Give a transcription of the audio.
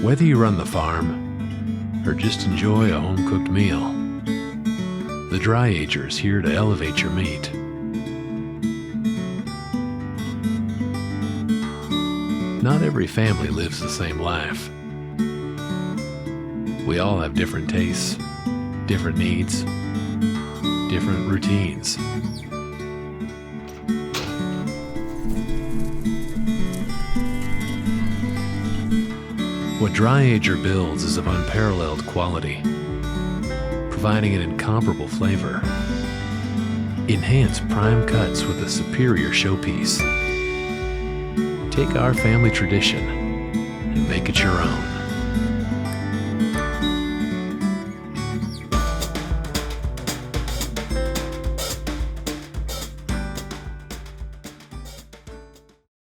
Whether you run the farm or just enjoy a home-cooked meal, the Dry Ager is here to elevate your meat. Not every family lives the same life. We all have different tastes, different needs, different routines. What DRYAGER builds is of unparalleled quality, providing an incomparable flavor. Enhance prime cuts with a superior showpiece. Take our family tradition and make it your own.